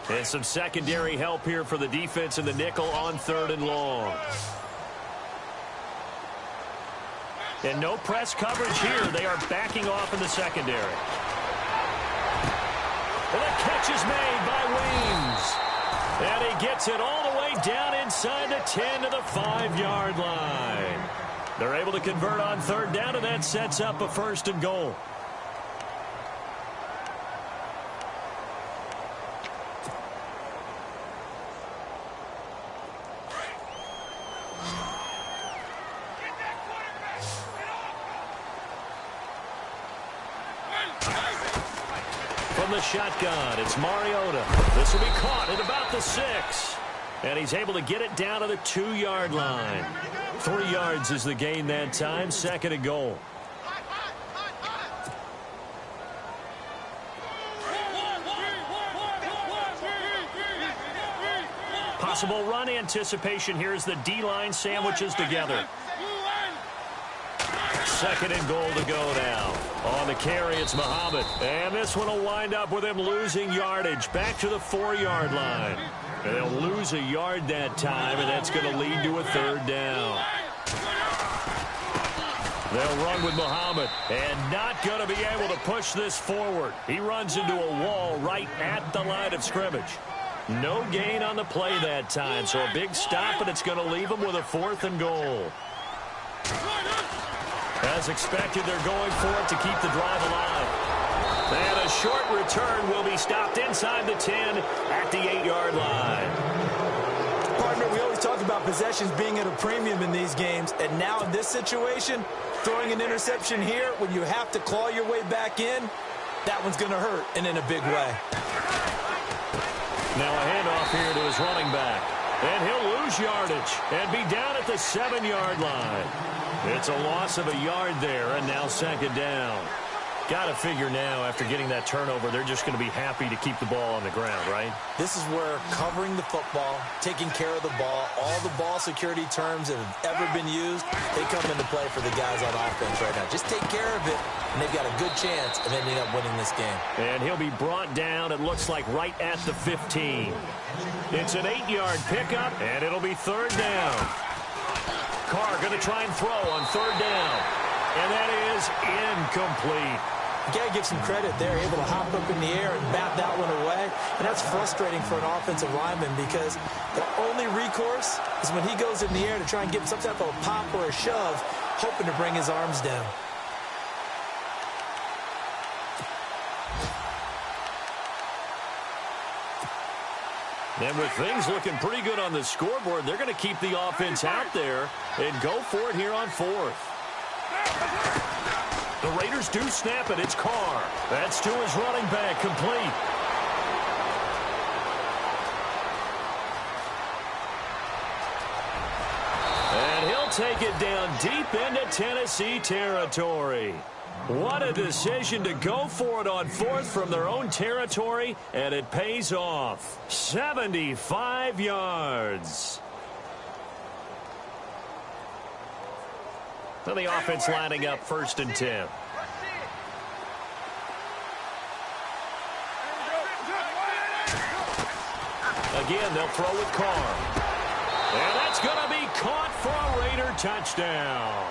And some secondary help here for the defense in the nickel on 3rd and long. And no press coverage here. They are backing off in the secondary. And the catch is made by Weems. And he gets it all the way down inside the 10 to the 5-yard line. They're able to convert on 3rd down, and that sets up a 1st and goal. From the shotgun, it's Mariota. This will be caught at about the 6. And he's able to get it down to the 2-yard line. 3 yards is the gain that time. 2nd and goal. Possible run anticipation here as the D-line sandwiches together. 2nd and goal to go now. On the carry, it's Muhammad. And this one will wind up with him losing yardage. Back to the 4-yard line. And they'll lose a yard that time, and that's going to lead to a 3rd down. They'll run with Muhammad, and not going to be able to push this forward. He runs into a wall right at the line of scrimmage. No gain on the play that time, so a big stop, and it's going to leave him with a 4th and goal. As expected, they're going for it to keep the drive alive. And a short return will be stopped inside the 10 at the 8-yard line. Partner, we always talk about possessions being at a premium in these games, and now in this situation, throwing an interception here when you have to claw your way back in, that one's going to hurt, and in a big way. Now a handoff here to his running back. And he'll lose yardage and be down at the 7-yard line. It's a loss of a yard there, and now 2nd down. Got to figure now, after getting that turnover, they're just going to be happy to keep the ball on the ground, right? This is where covering the football, taking care of the ball, all the ball security terms that have ever been used, they come into play for the guys on offense right now. Just take care of it, and they've got a good chance of ending up winning this game. And he'll be brought down, it looks like, right at the 15. It's an 8-yard pickup, and it'll be 3rd down. Carr going to try and throw on 3rd down. And that is incomplete. You got to give some credit there, able to hop up in the air and bat that one away. And that's frustrating for an offensive lineman because the only recourse is when he goes in the air to try and get some type of a pop or a shove, hoping to bring his arms down. And with things looking pretty good on the scoreboard, they're going to keep the offense out there and go for it here on 4th. The Raiders do snap it. It's Carr. That's to his running back, complete. And he'll take it down deep into Tennessee territory. What a decision to go for it on 4th from their own territory, and it pays off. 75 yards. So the offense lining up 1st and 10. Again, they'll throw with Carr. And that's going to be caught for a Raider touchdown.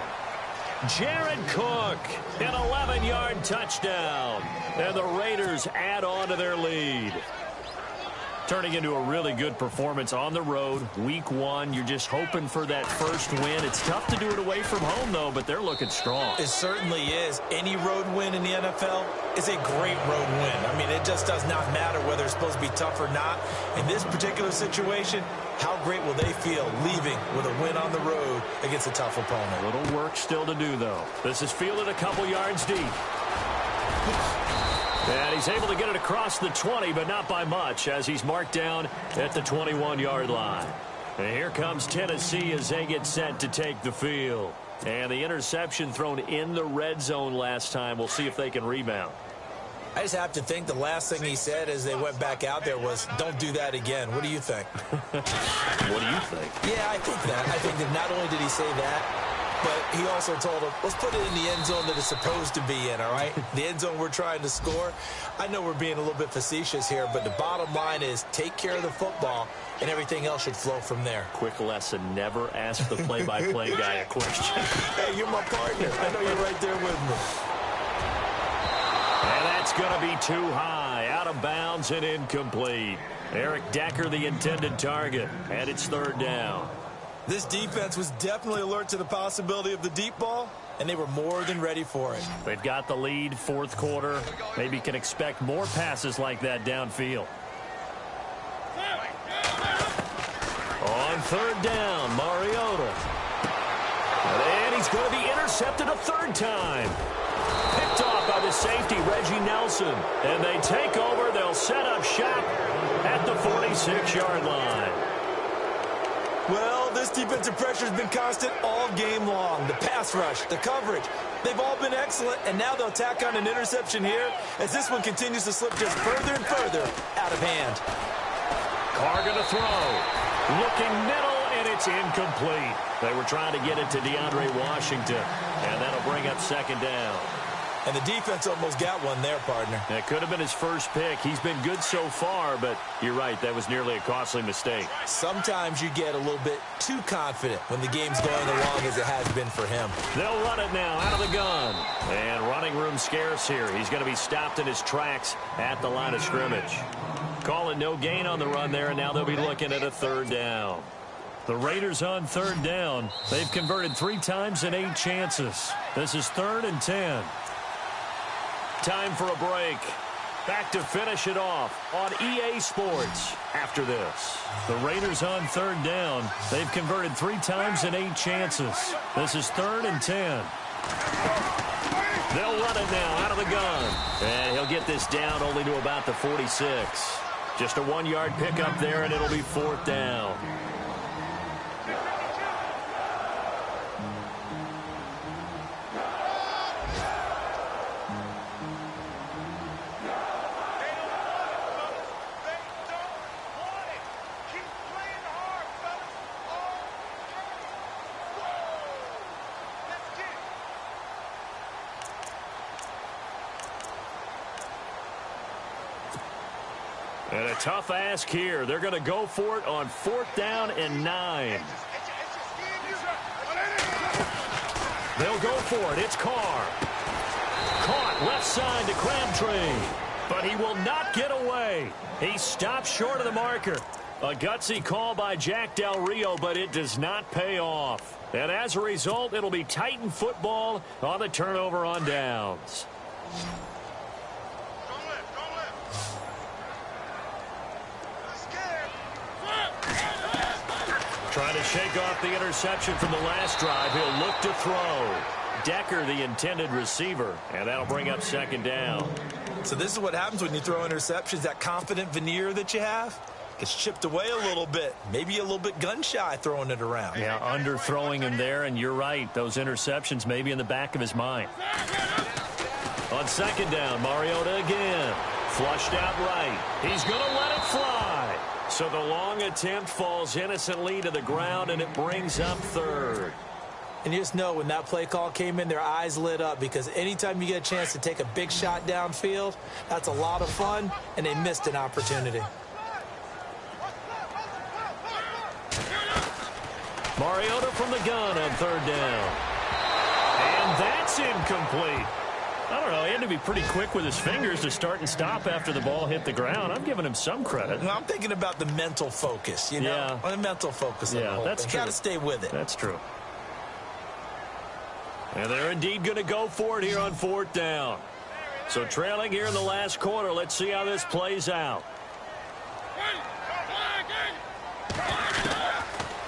Jared Cook, an 11-yard touchdown. And the Raiders add on to their lead. Turning into a really good performance on the road. Week 1, you're just hoping for that first win. It's tough to do it away from home, though, but they're looking strong. It certainly is. Any road win in the NFL is a great road win. I mean, it just does not matter whether it's supposed to be tough or not. In this particular situation, how great will they feel leaving with a win on the road against a tough opponent? A little work still to do, though. This is fielded a couple yards deep. And he's able to get it across the 20, but not by much, as he's marked down at the 21-yard line. And here comes Tennessee as they get set to take the field. And the interception thrown in the red zone last time. We'll see if they can rebound. I just have to think the last thing he said as they went back out there was, don't do that again. What do you think? What do you think? Yeah, I think that. I think that not only did he say that, but he also told him, let's put it in the end zone that it's supposed to be in, all right? The end zone we're trying to score. I know we're being a little bit facetious here, but the bottom line is take care of the football, and everything else should flow from there. Quick lesson, never ask the play-by-play guy a question. Hey, you're my partner. I know you're right there with me. And that's going to be too high, out of bounds and incomplete. Eric Decker, the intended target, and it's third down. This defense was definitely alert to the possibility of the deep ball, and they were more than ready for it. They've got the lead, fourth quarter. Maybe can expect more passes like that downfield. On third down, Mariota. And he's going to be intercepted a third time. Picked off by the safety, Reggie Nelson. And they take over. They'll set up shop at the 46-yard line. Well, this defensive pressure has been constant all game long. The pass rush, the coverage, they've all been excellent, and now they'll tack on an interception here as this one continues to slip just further and further out of hand. Carr going to throw. Looking middle, and it's incomplete. They were trying to get it to DeAndre Washington, and that'll bring up second down. And the defense almost got one there, partner. That could have been his first pick. He's been good so far, but you're right, that was nearly a costly mistake. Sometimes you get a little bit too confident when the game's going along as it has been for him. They'll run it now out of the gun. And running room scarce here. He's going to be stopped in his tracks at the line of scrimmage. Calling no gain on the run there, and now they'll be looking at a third down. The Raiders on third down. They've converted 3 times in 8 chances. This is 3rd and 10. Time for a break. Back to finish it off on EA Sports after this. The Raiders on third down. They've converted 3 times in 8 chances. This is 3rd and 10. They'll run it now out of the gun. And he'll get this down only to about the 46. Just a 1-yard pickup there, and it'll be 4th down. And a tough ask here. They're going to go for it on 4th down and 9. They'll go for it. It's Carr. Caught left side to Crabtree. But he will not get away. He stops short of the marker. A gutsy call by Jack Del Rio, but it does not pay off. And as a result, it'll be Titan football on the turnover on downs. Trying to shake off the interception from the last drive. He'll look to throw. Decker, the intended receiver, and that'll bring up second down. So this is what happens when you throw interceptions. That confident veneer that you have gets chipped away a little bit. Maybe a little bit gun-shy throwing it around. Yeah, underthrowing him there, and you're right. Those interceptions may be in the back of his mind. On second down, Mariota again. Flushed out right. He's going to let it fly. So the long attempt falls innocently to the ground, and it brings up 3rd. And you just know when that play call came in, their eyes lit up, because anytime you get a chance to take a big shot downfield, that's a lot of fun, and they missed an opportunity. Mariota from the gun on 3rd down. And that's incomplete. I don't know, he had to be pretty quick with his fingers to start and stop after the ball hit the ground. I'm giving him some credit. Well, I'm thinking about the mental focus, you know? Yeah. The mental focus of the whole that's thing. true. Got to stay with it. That's true. And they're indeed going to go for it here on 4th down. So trailing here in the last quarter. Let's see how this plays out.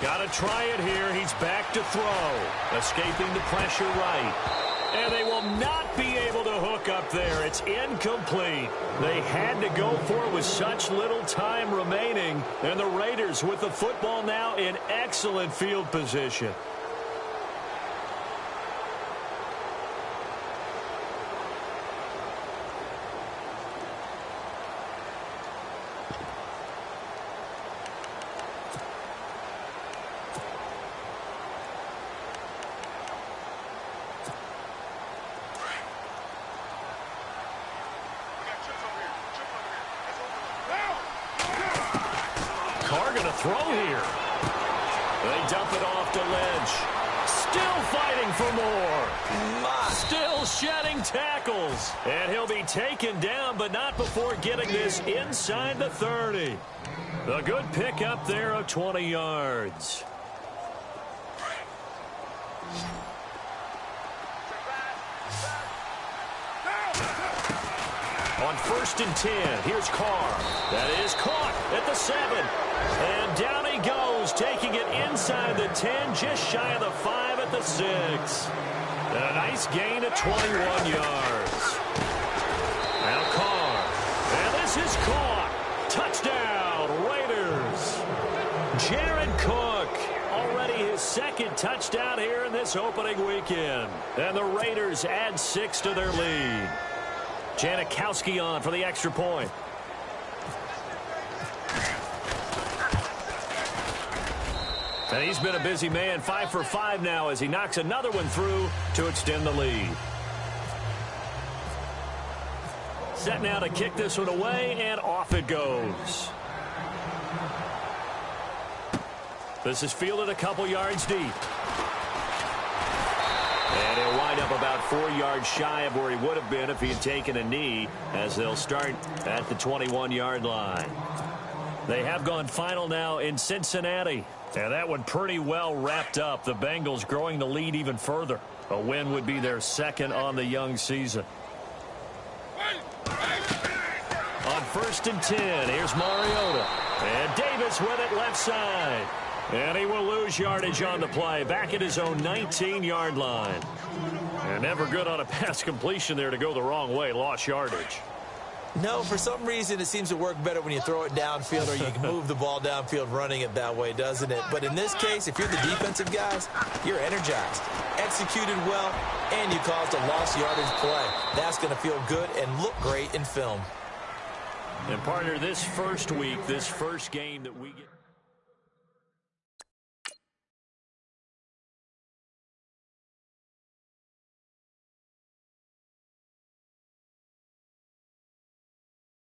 Got to try it here. He's back to throw. Escaping the pressure right. And they will not be able to hook up there. It's incomplete. They had to go for it with such little time remaining. And the Raiders with the football now in excellent field position. Carr going to throw here. They dump it off to Lynch. Still fighting for more. Still shedding tackles. And he'll be taken down, but not before getting this inside the 30. A good pickup there of 20 yards. On 1st and 10, here's Carr. That is caught at the 7. And down he goes, taking it inside the 10, just shy of the 5 at the 6. And a nice gain of 21 yards. Now Carr. And this is caught. Touchdown, Raiders. Jared Cook. Already his 2nd touchdown here in this opening weekend. And the Raiders add 6 to their lead. Janikowski on for the extra point. And he's been a busy man, 5 for 5 now as he knocks another one through to extend the lead. Set now to kick this one away, and off it goes. This is fielded a couple yards deep. And he'll wind up about 4 yards shy of where he would have been if he had taken a knee, as they'll start at the 21-yard line. They have gone final now in Cincinnati. And that one pretty well wrapped up. The Bengals growing the lead even further. A win would be their 2nd on the young season. On 1st and 10, here's Mariota. And Davis with it left side. And he will lose yardage on the play, back at his own 19-yard line. And never good on a pass completion there to go the wrong way. Lost yardage. No, for some reason it seems to work better when you throw it downfield or you can move the ball downfield running it that way, doesn't it? But in this case, if you're the defensive guys, you're energized, executed well, and you caused a lost yardage play. That's going to feel good and look great in film. And partner, this first week, this first game that we get...